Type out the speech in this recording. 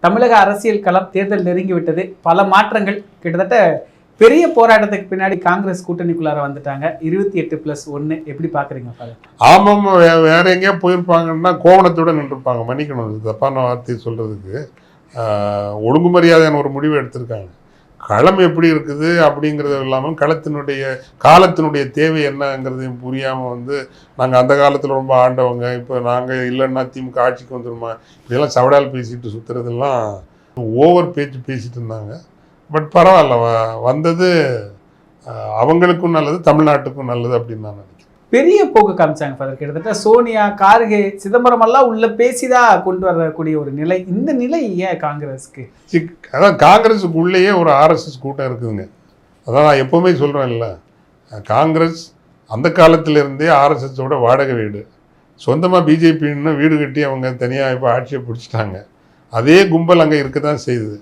தமிழக அரசியல் களம் தேர்தல் நெருங்கிவிட்டது. பல மாற்றங்கள், கிட்டத்தட்ட பெரிய போராட்டத்துக்கு பின்னாடி காங்கிரஸ் கூட்டணிக்குள்ளார வந்துட்டாங்க. 28+1 எப்படி பாக்குறீங்க? ஆமாம், வேற எங்கேயா போயிருப்பாங்கன்னா கோவணத்தோட நின்றுப்பாங்க. மன்னிக்கணும் தப்பான வார்த்தையை சொல்றதுக்கு. ஒழுங்கு மரியாதையான ஒரு முடிவு எடுத்திருக்காங்க. களம் எப்படி இருக்குது அப்படிங்கிறது இல்லாமல் காலத்தினுடைய தேவை என்னங்கிறதையும் புரியாமல் நாங்கள் அந்த காலத்தில் ரொம்ப ஆண்டவங்க, இப்போ நாங்கள் இல்லைன்னா திமுக ஆட்சிக்கு வந்துடுமா, இப்படியெல்லாம் சவடால் பேசிட்டு சுற்றுறதெல்லாம் ஓவர் பேச்சு பேசிட்டு இருந்தாங்க. பட் பரவாயில்ல, வந்தது அவங்களுக்கும் நல்லது, தமிழ்நாட்டுக்கும் நல்லது அப்படின்னு நான் நினைக்கிறேன். பெரிய போக்கு காமிச்சாங்க ஃபாதர். கிட்டத்தட்ட சோனியா, கார்கே, சிதம்பரம் எல்லாம் உள்ள பேசிதான் கொண்டு வரக்கூடிய ஒரு நிலை. இந்த நிலை ஏன் காங்கிரஸ்க்கு? அதான் காங்கிரஸுக்கு உள்ளேயே ஒரு ஆர்எஸ்எஸ் கூட்டம் இருக்குதுங்க. அதான் நான் எப்போவுமே சொல்கிறேன்ல, காங்கிரஸ் அந்த காலத்திலேருந்தே ஆர்எஸ்எஸோட வாடகை வீடு. சொந்தமாக பிஜேபின்னு வீடு கட்டி அவங்க தனியாக இப்போ ஆட்சியை பிடிச்சிட்டாங்க. அதே கும்பல் அங்கே இருக்க தான் செய்யுது.